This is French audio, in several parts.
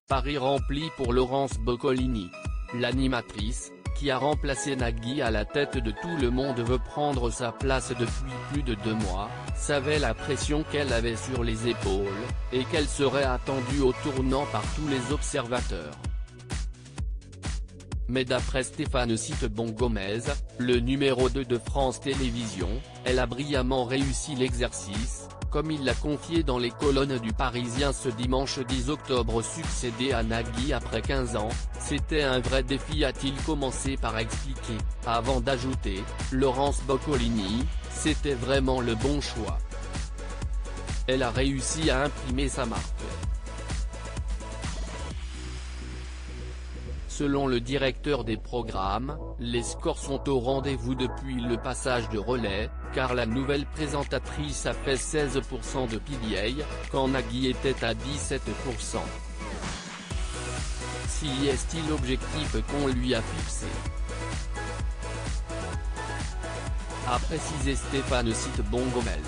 Paris rempli pour Laurence Boccolini. L'animatrice, qui a remplacé Nagui à la tête de Tout le monde veut prendre sa place depuis plus de 2 mois, savait la pression qu'elle avait sur les épaules, et qu'elle serait attendue au tournant par tous les observateurs. Mais d'après Stéphane Citebon-Gomez, le numéro 2 de France Télévisions, elle a brillamment réussi l'exercice, comme il l'a confié dans les colonnes du Parisien ce dimanche 10 octobre. Succéder à Nagui après 15 ans, c'était un vrai défi, a-t-il commencé par expliquer, avant d'ajouter, Laurence Boccolini, c'était vraiment le bon choix. Elle a réussi à imprimer sa marque. Selon le directeur des programmes, les scores sont au rendez-vous depuis le passage de relais, car la nouvelle présentatrice a fait 16% de PDA, quand Nagui était à 17%. Si est-il l'objectif qu'on lui a fixé? A précisé Stéphane Citebon-Gomez.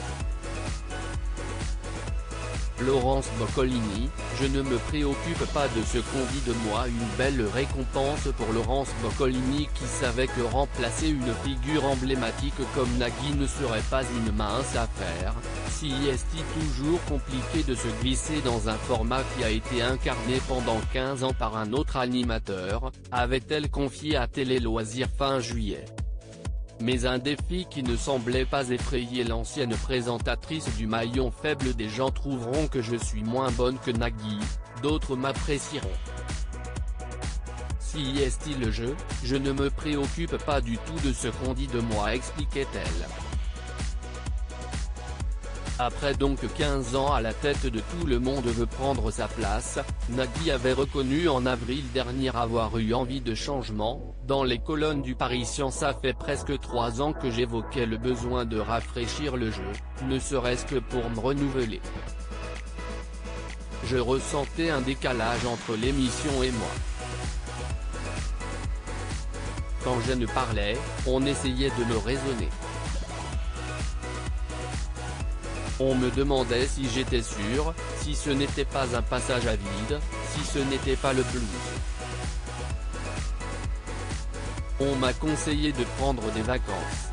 Laurence Boccolini, je ne me préoccupe pas de ce qu'on dit de moi. Une belle récompense pour Laurence Boccolini, qui savait que remplacer une figure emblématique comme Nagui ne serait pas une mince affaire. Si est-il toujours compliqué de se glisser dans un format qui a été incarné pendant 15 ans par un autre animateur, avait-elle confié à Télé Loisirs fin juillet. Mais un défi qui ne semblait pas effrayer l'ancienne présentatrice du maillon faible. Des gens trouveront que je suis moins bonne que Nagui, d'autres m'apprécieront. Si est-il le jeu, je ne me préoccupe pas du tout de ce qu'on dit de moi, expliquait-elle. Après donc 15 ans à la tête de Tout le monde veut prendre sa place, Nagui avait reconnu en avril dernier avoir eu envie de changement. Dans les colonnes du Parisien, ça fait presque 3 ans que j'évoquais le besoin de rafraîchir le jeu, ne serait-ce que pour me renouveler. Je ressentais un décalage entre l'émission et moi. Quand je ne parlais, on essayait de me raisonner. On me demandait si j'étais sûr, si ce n'était pas un passage à vide, si ce n'était pas le blues. On m'a conseillé de prendre des vacances.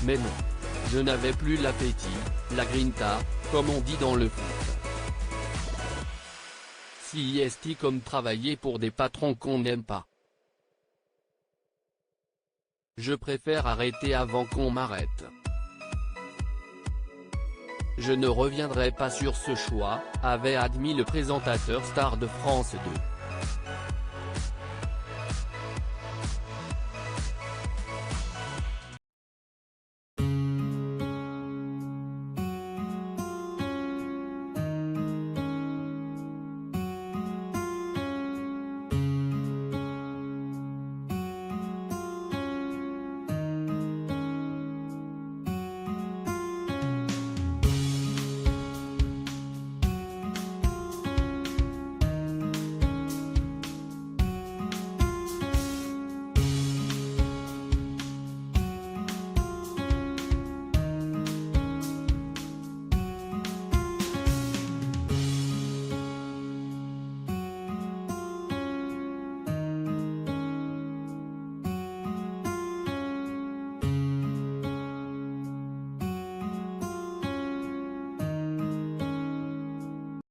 Mais non. Je n'avais plus l'appétit, la grinta, comme on dit dans le foot. Si est-il comme travailler pour des patrons qu'on n'aime pas. Je préfère arrêter avant qu'on m'arrête. Je ne reviendrai pas sur ce choix, avait admis le présentateur star de France 2.